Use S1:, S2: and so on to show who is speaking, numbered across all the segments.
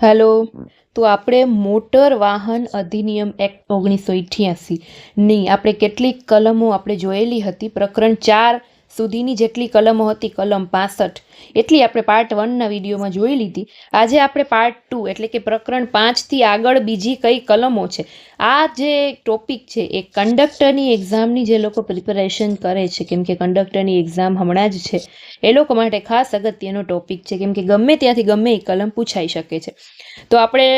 S1: Hello. તો આપણે motor વાહન અધિનિયમ એક્ટ 1988ની આપણે કેટલીક કલમો આપણે જોયેલી હતી. પ્રકરણ 4 સુધીની જેટલી કલમો હતી, કલમ 65 એટલી આપણે પાર્ટ 1ના વિડીયોમાં જોઈ લીધી. આજે આપણે પાર્ટ 2 એટલે કે પ્રકરણ 5થી આગળ બીજી કઈ કલમો છે. આ જે ટોપિક છે એ કંડક્ટરની એક્ઝામની જે લોકો પ્રિપેરેશન કરે છે, કેમ કે કંડક્ટરની એક્ઝામ હમણાં જ છે, એ લોકો માટે ખાસ અગત્યનો ટોપિક છે, કેમ કે ગમે ત્યાંથી ગમે એ કલમ પૂછાઈ શકે છે. તો આપણે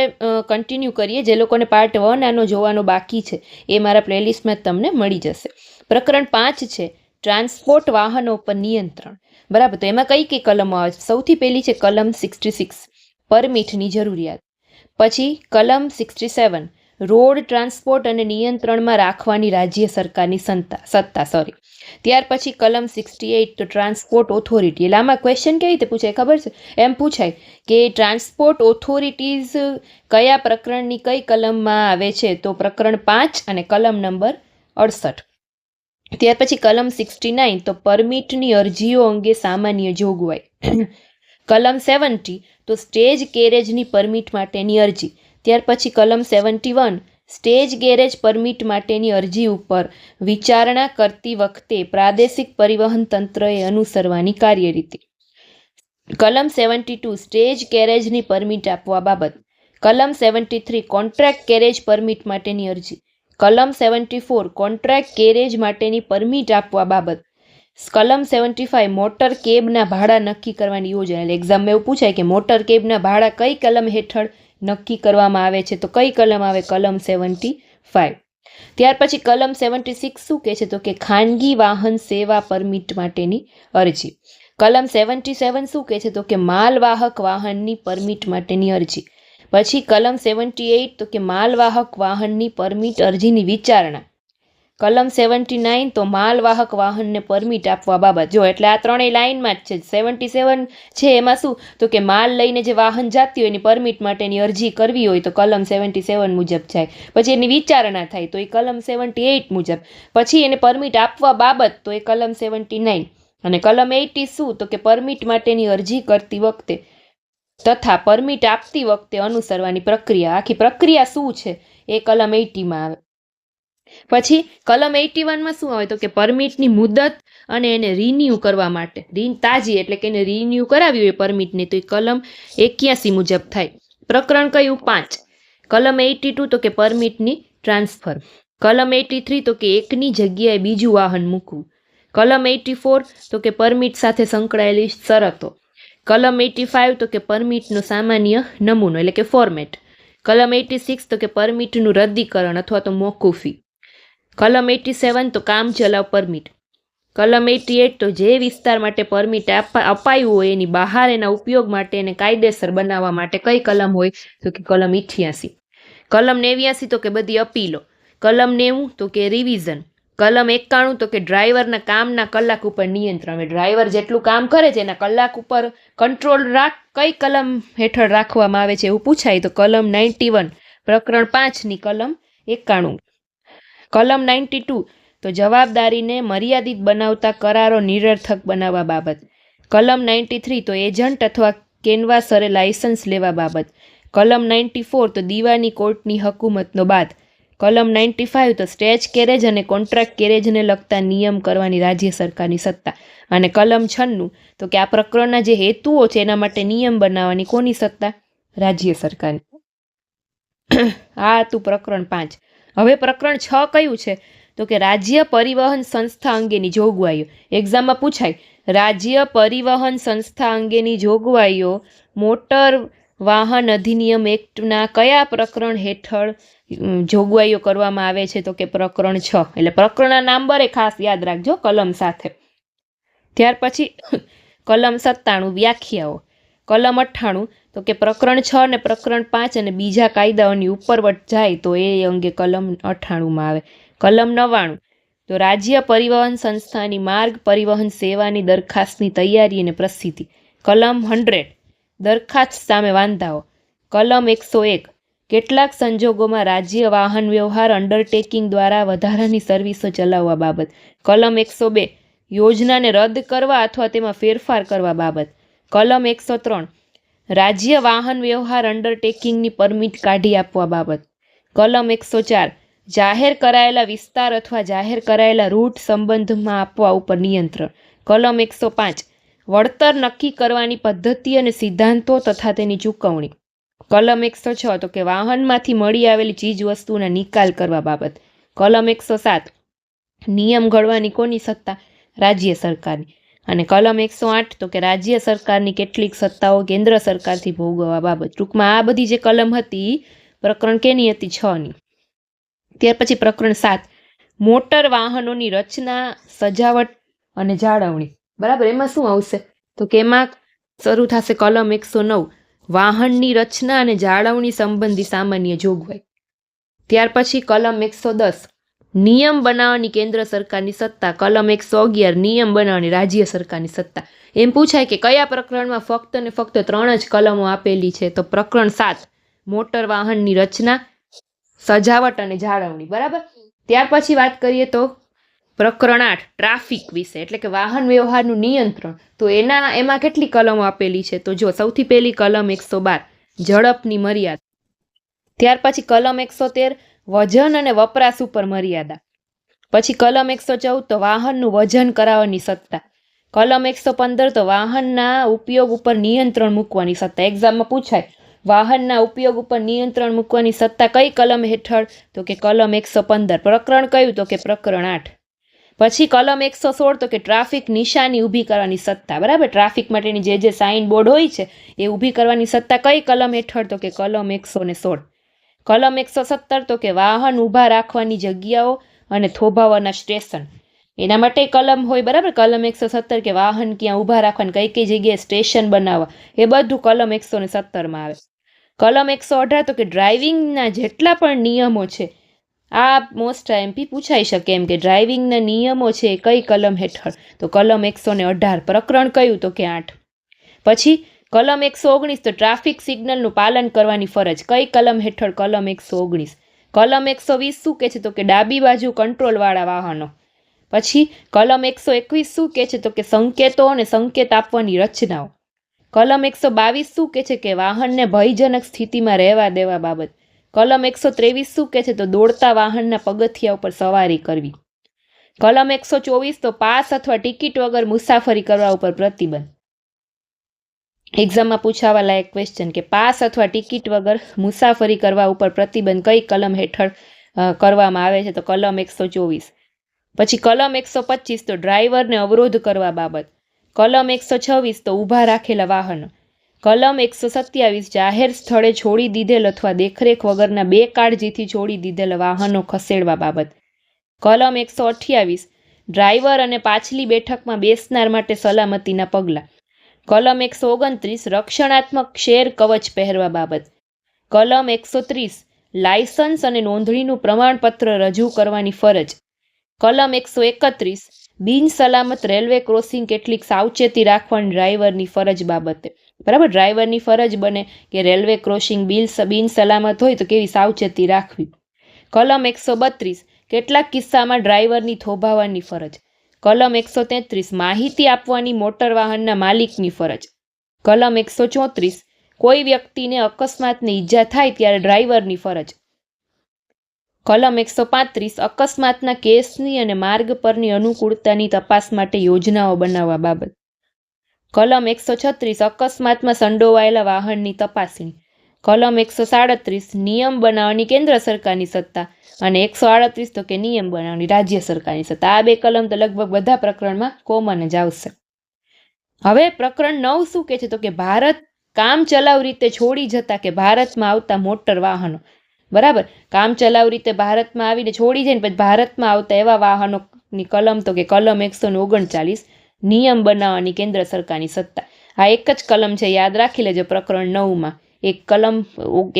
S1: કન્ટિન્યુ કરીએ. જે લોકોને પાર્ટ 1 આનો જોવાનો બાકી છે એ મારા પ્લેલિસ્ટમાં તમને મળી જશે. પ્રકરણ 5 છે ટ્રાન્સપોર્ટ વાહનો પર નિયંત્રણ. બરાબર, તો એમાં કઈ કઈ કલમો આવે છે? સૌથી પહેલી છે કલમ 66 પરમિટની જરૂરિયાત. પછી કલમ 67 રોડ ટ્રાન્સપોર્ટ અને નિયંત્રણમાં રાખવાની રાજ્ય સરકારની સત્તા. ત્યાર પછી કલમ 68 તો ટ્રાન્સપોર્ટ ઓથોરિટી. એટલે આમાં ક્વેશ્ચન કેવી રીતે પૂછાય ખબર છે? એમ પૂછાય કે ટ્રાન્સપોર્ટ ઓથોરિટીઝ કયા પ્રકરણની કઈ કલમમાં આવે છે? તો પ્રકરણ 5 અને કલમ નંબર 68. ત્યાર પછી કલમ 69 તો પરમિટની અરજીઓ અંગે સામાન્ય જોગવાઈ. કલમ 70 તો સ્ટેજ ગેરેજની પરમિટ માટેની અરજી. ત્યાર પછી કલમ 71 સ્ટેજ ગેરેજ પરમિટ માટેની અરજી ઉપર વિચારણા કરતી વખતે પ્રાદેશિક પરિવહન તંત્રએ અનુસરવાની કાર્યરીતિ. કલમ 72 સ્ટેજ ગેરેજની પરમિટ આપવા બાબત. કલમ 73 કોન્ટ્રાક્ટ ગેરેજ પરમિટ માટેની અરજી. કલમ 74 કોન્ટ્રાક્ટ ગેરેજ માટેની પરમિટ આપવા બાબત. કલમ 75 મોટર કેબના ભાડા નક્કી કરવાની યોજના. એટલે એક્ઝામમાં એવું પૂછાય કે મોટર કેબના ભાડા કઈ કલમ હેઠળ નક્કી કરવામાં આવે છે? તો કઈ કલમ આવે? કલમ 75. ત્યાર પછી કલમ 76 શું કહે છે? તો કે ખાનગી વાહન સેવા પરમિટ માટેની અરજી. કલમ 77 શું કહે છે? તો કે માલવાહક વાહનની પરમિટ માટેની અરજી. પછી કલમ 78 તો કે માલવાહક વાહનની પરમિટ અરજીની વિચારણા. કલમ 79 તો માલવાહક વાહનને પરમિટ આપવા બાબત. જો એટલે આ ત્રણેય લાઇનમાં જ છે. 77 છે એમાં શું? તો કે માલ લઈને જે વાહન જાતી હોય એની પરમિટ માટેની અરજી કરવી હોય તો કલમ 77 મુજબ જાય. પછી એની વિચારણા થાય તો એ કલમ 78 મુજબ. પછી એને પરમિટ આપવા બાબત તો એ કલમ 79. અને કલમ 80 શું? તો કે પરમિટ માટેની અરજી કરતી વખતે તથા પરમિટ આપતી વખતે અનુસરવાની પ્રક્રિયા. આખી પ્રક્રિયા શું છે એ કલમ 80માં આવે. પછી કલમ 81માં શું આવે? તો કે પરમિટની મુદત અને એને રિન્યુ કરવા માટે તાજી એટલે કે એને રિન્યુ કરાવી હોય પરમિટને તો એ કલમ 81 મુજબ થાય. પ્રકરણ કયું? 5. કલમ 82 તો કે પરમિટની ટ્રાન્સફર. કલમ 83 તો કે એકની જગ્યાએ બીજું વાહન મૂકવું. કલમ 84 તો કે પરમિટ સાથે સંકળાયેલી શરતો. કલમ 85 તો કે પરમિટનો સામાન્ય નમૂનો એટલે કે ફોર્મેટ. કલમ 86 તો કે પરમિટનું રદ્દીકરણ અથવા તો મોકૂફી. કલમ 87 તો કામ ચલાવ પરમિટ. કલમ 88 તો જે વિસ્તાર માટે પરમિટ અપાયું હોય એની બહાર એના ઉપયોગ માટે એને કાયદેસર બનાવવા માટે કઈ કલમ હોય? તો કે કલમ 88. કલમ 89 તો કે બધી અપીલો. કલમ 90 તો કે રિવિઝન. કલમ 91 તો કે ડ્રાઈવરના કામના કલાક ઉપર નિયંત્રણ. ડ્રાઈવર જેટલું કામ કરે છે એના કલાક ઉપર કંટ્રોલ કઈ કલમ હેઠળ રાખવામાં આવે છે એવું પૂછાય તો કલમ 91 પ્રકરણ 5ની કલમ 91. કલમ 92 તો જવાબદારીને મર્યાદિત બનાવતા કરારો નિરર્થક બનાવવા બાબત. કલમ 93 તો એજન્ટ અથવા કેનવાસરે લાયસન્સ લેવા બાબત. કલમ 94 તો દીવાની કોર્ટની હકુમતનો બાદ. કલમ 95 તો સ્ટેજ કેરેજ અને કોન્ટ્રાક્ટ કેરેજને લગતા નિયમ કરવાની રાજ્ય સરકારની સત્તા. અને કલમ 96 તો કે આ પ્રકરણના જે હેતુઓ છે એના માટે નિયમ બનાવવાની કોની સત્તા? રાજ્ય સરકારની. આ હતું પ્રકરણ 5. હવે પ્રકરણ 6 કયું છે? તો કે રાજ્ય પરિવહન સંસ્થા અંગેની જોગવાઈઓ. એક્ઝામમાં પૂછાય રાજ્ય પરિવહન સંસ્થા અંગેની જોગવાઈઓ મોટર વાહન અધિનિયમ એક્ટના કયા પ્રકરણ હેઠળ જોગવાઈઓ કરવામાં આવે છે? તો કે પ્રકરણ 6. એટલે પ્રકરણના નંબરે ખાસ યાદ રાખજો કલમ સાથે. ત્યાર પછી કલમ 97 વ્યાખ્યાઓ. કલમ 98 તો કે પ્રકરણ 6 અને પ્રકરણ 5 અને બીજા કાયદાઓની ઉપરવટ જાય તો એ અંગે કલમ 98માં આવે. કલમ 99 તો રાજ્ય પરિવહન સંસ્થાની માર્ગ પરિવહન સેવાની દરખાસ્તની તૈયારી અને પ્રસિદ્ધિ. કલમ 100 દરખાસ્ત સામે વાંધાઓ. કલમ 101 કેટલાક સંજોગોમાં રાજ્ય વાહન વ્યવહાર અંડરટેકિંગ દ્વારા વધારાની સર્વિસો ચલાવવા બાબત. કલમ 102 યોજનાને રદ કરવા અથવા તેમાં ફેરફાર કરવા બાબત. કલમ 103 રાજ્ય વાહન વ્યવહાર અંડરટેકિંગની પરમિટ કાઢી આપવા બાબત. કલમ 104 જાહેર કરાયેલા વિસ્તાર અથવા જાહેર કરાયેલા રૂટ સંબંધમાં આપવા ઉપર નિયંત્રણ. કલમ 105 વળતર નક્કી કરવાની પદ્ધતિ અને સિદ્ધાંતો તથા તેની ચૂકવણી. કલમ 106 તો કે વાહનમાંથી મળી આવેલી ચીજ વસ્તુના નિકાલ કરવા બાબત. કલમ 107 નિયમ ઘડવાની કોની સત્તા? રાજ્ય સરકારની. અને કલમ 108 તો કે રાજ્ય સરકારની કેટલીક સત્તાઓ કેન્દ્ર સરકારથી ભોગવવા બાબત. ટૂંકમાં આ બધી જે કલમ હતી પ્રકરણ કેની હતી? 6ની. ત્યાર પછી પ્રકરણ 7 મોટર વાહનોની રચના, સજાવટ અને જાળવણી. બરાબર, એમાં શું આવશે? તો કે એમાં શરૂ થશે કલમ 109 વાહનની રચના અને જાળવણી સંબંધી સામાન્ય જોગવાઈ. ત્યાર પછી કલમ 110 નિયમ બનાવવાની કેન્દ્ર સરકારની સત્તા. કલમ 111 નિયમ બનાવવાની રાજ્ય સરકારની સત્તા. એમ પૂછાય કે કયા પ્રકરણમાં ફક્ત ને ફક્ત 3 જ કલમો આપેલી છે? તો પ્રકરણ 7 મોટર વાહનની રચના, સજાવટ અને જાળવણી. બરાબર. ત્યાર પછી વાત કરીએ તો પ્રકરણ 8 ટ્રાફિક વિશે, એટલે કે વાહન વ્યવહારનું નિયંત્રણ. તો એમાં કેટલી કલમો આપેલી છે? તો જો સૌથી પહેલી કલમ 112 ઝડપની મર્યાદા. ત્યાર પછી કલમ 113 વજન અને વપરાશ ઉપર મર્યાદા. પછી કલમ 114 તો વાહનનું વજન કરાવવાની સત્તા. કલમ 115 તો વાહનના ઉપયોગ ઉપર નિયંત્રણ મૂકવાની સત્તા. એક્ઝામમાં પૂછાય વાહનના ઉપયોગ ઉપર નિયંત્રણ મૂકવાની સત્તા કઈ કલમ હેઠળ? તો કે કલમ 115. પ્રકરણ કયું? તો કે પ્રકરણ 8. પછી કલમ 116 તો કે ટ્રાફિક નિશાની ઊભી કરવાની સત્તા. બરાબર, ટ્રાફિક માટેની જે સાઇન બોર્ડ હોય છે એ ઊભી કરવાની સત્તા કઈ કલમ હેઠળ? તો કે કલમ 116. કલમ 117 તો કે વાહન ઊભા રાખવાની જગ્યાઓ અને થોભાવાના સ્ટેશન. એના માટે કલમ હોય. બરાબર, કલમ 117 કે વાહન ક્યાં ઊભા રાખવાની, કઈ કઈ જગ્યાએ સ્ટેશન બનાવવા, એ બધું કલમ 117માં આવે. કલમ 118 તો કે ડ્રાઇવિંગના જેટલા પણ નિયમો છે, આ મોસ્ટ એમપી પૂછાઈ શકે એમ કે ડ્રાઇવિંગના નિયમો છે એ કઈ કલમ હેઠળ? તો કલમ 118. પ્રકરણ કયું? તો કે 8. પછી કલમ 119 તો ટ્રાફિક સિગ્નલનું પાલન કરવાની ફરજ. કઈ કલમ હેઠળ? કલમ 119. કલમ 120 શું કે છે? તો કે ડાબી બાજુ કંટ્રોલવાળા વાહનો. પછી કલમ 121 શું કે છે? તો કે સંકેતો અને સંકેત આપવાની રચનાઓ. કલમ 122 શું કે છે? કે વાહનને ભયજનક સ્થિતિમાં રહેવા દેવા બાબત. કલમ 123 શું કે છે? તો દોડતા વાહનના પગથિયા ઉપર સવારી કરવી. કલમ 124 તો પાસ અથવા ટિકિટ વગર મુસાફરી કરવા ઉપર પ્રતિબંધ. એક્ઝામમાં પૂછાવા લાયક ક્વેશ્ચન કે પાસ અથવા ટિકિટ વગર મુસાફરી કરવા ઉપર પ્રતિબંધ કઈ કલમ હેઠળ કરવામાં આવે છે? તો કલમ 124. પછી કલમ 125 તો ડ્રાઈવરને અવરોધ કરવા બાબત. કલમ 126 તો ઊભા રાખેલા વાહનો. કલમ 127 જાહેર સ્થળે છોડી દીધેલ અથવા દેખરેખ વગરના બેકાળજીથી છોડી દીધેલ વાહનો ખસેડવા બાબત. કલમ 128 ડ્રાઈવર અને પાછલી બેઠકમાં બેસનાર માટે સલામતીના પગલાં. કલમ 129 રક્ષણાત્મક શેર કવચ પહેરવા બાબત. કલમ 130 લાયસન્સ અને નોંધણીનું પ્રમાણપત્ર રજૂ કરવાની ફરજ. કલમ 131 બિનસલામત રેલવે ક્રોસિંગ કેટલીક સાવચેતી રાખવાની ડ્રાઈવરની ફરજ બાબતે. બરાબર, ડ્રાઈવરની ફરજ બને કે રેલવે ક્રોસિંગ બિનસલામત હોય તો કેવી સાવચેતી રાખવી. કલમ 132 કેટલાક કિસ્સામાં ડ્રાઈવરની થોભાવવાની ફરજ. કલમ 133 માહિતી આપવાની મોટર વાહનના માલિકની ફરજ. કલમ 134 કોઈ વ્યક્તિને અકસ્માતને ઈજા થાય ત્યારે ડ્રાઈવરની ફરજ. કલમ 135 અકસ્માતના કેસની અને માર્ગ પરની અનુકૂળતાની તપાસ માટે યોજનાઓ બનાવવા બાબત. કલમ 136 અકસ્માતમાં સંડોવાયેલા વાહનની તપાસણી. કલમ 137 નિયમ બનાવવાની કેન્દ્ર સરકારની સત્તા અને 138 તો કે નિયમ બનાવવાની રાજ્ય સરકારની સત્તા. આ બે કલમ તો લગભગ બધા પ્રકરણમાં કોમન જ આવશે. હવે પ્રકરણ 9 શું કે છે? તો કે ભારત કામ ચલાઉ રીતે છોડી જતા કે ભારતમાં આવતા મોટર વાહનો. બરાબર, કામ ચલાઉ રીતે ભારતમાં આવીને છોડી જાય ને પછી ભારતમાં આવતા એવા વાહનોની કલમ તો કે કલમ 139 નિયમ બનાવવાની કેન્દ્ર સરકારની સત્તા. આ એક જ કલમ છે, યાદ રાખી લેજો પ્રકરણ 9માં. એક કલમ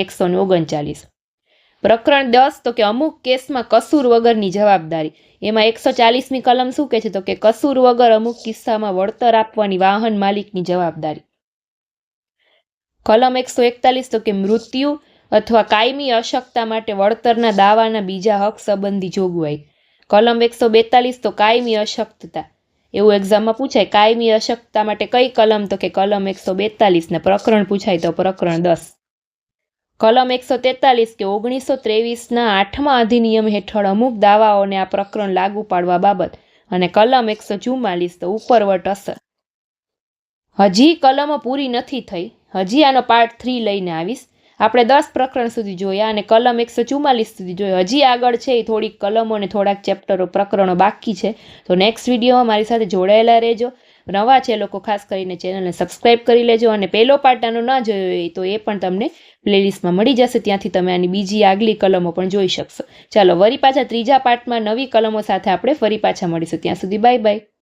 S1: 139. પ્રકરણ 10 તો કે અમુક કેસમાં કસૂર વગરની જવાબદારી. એમાં 140મી કલમ શું કે છે? તો કે કસૂર વગર અમુક કિસ્સામાં વળતર આપવાની વાહન માલિકની જવાબદારી. કલમ 141 તો કે મૃત્યુ અથવા કાયમી અશક્તતા માટે વળતરના દાવાના બીજા હક સંબંધી જોગવાઈ. કલમ 142 તો કાયમી અશક્તતા. એવું એક્ઝામમાં પૂછાય કાયમી અશક્તતા માટે કઈ કલમ, તો કે કલમ 142 ને પ્રકરણ પૂછાય તો પ્રકરણ 10. કલમ 143 કે 1923ના 8મા અધિનિયમ હેઠળ અમુક દાવાઓને આ પ્રકરણ લાગુ પાડવા બાબત. અને કલમ 144 તો ઉપરવટ અસર. હજી કલમો પૂરી નથી થઈ, હજી આનો પાર્ટ 3 લઈને આવીશ. આપણે 10 પ્રકરણ સુધી જોયા અને કલમ 144 સુધી જોયો. હજી આગળ છે એ થોડીક કલમો અને થોડાક ચેપ્ટરો પ્રકરણો બાકી છે. તો નેક્સ્ટ વિડીયોમાં મારી સાથે જોડાયેલા રહેજો. નવા છે લોકો ખાસ કરીને ચેનલને સબસ્ક્રાઈબ કરી લેજો, અને પહેલો પાર્ટ આનો ન જોયો હોય તો એ પણ તમને પ્લેલિસ્ટમાં મળી જશે, ત્યાંથી તમે આની બીજી આગલી કલમો પણ જોઈ શકશો. ચાલો વળી પાછા ત્રીજા પાર્ટમાં નવી કલમો સાથે આપણે ફરી પાછા મળીશું. ત્યાં સુધી બાય બાય.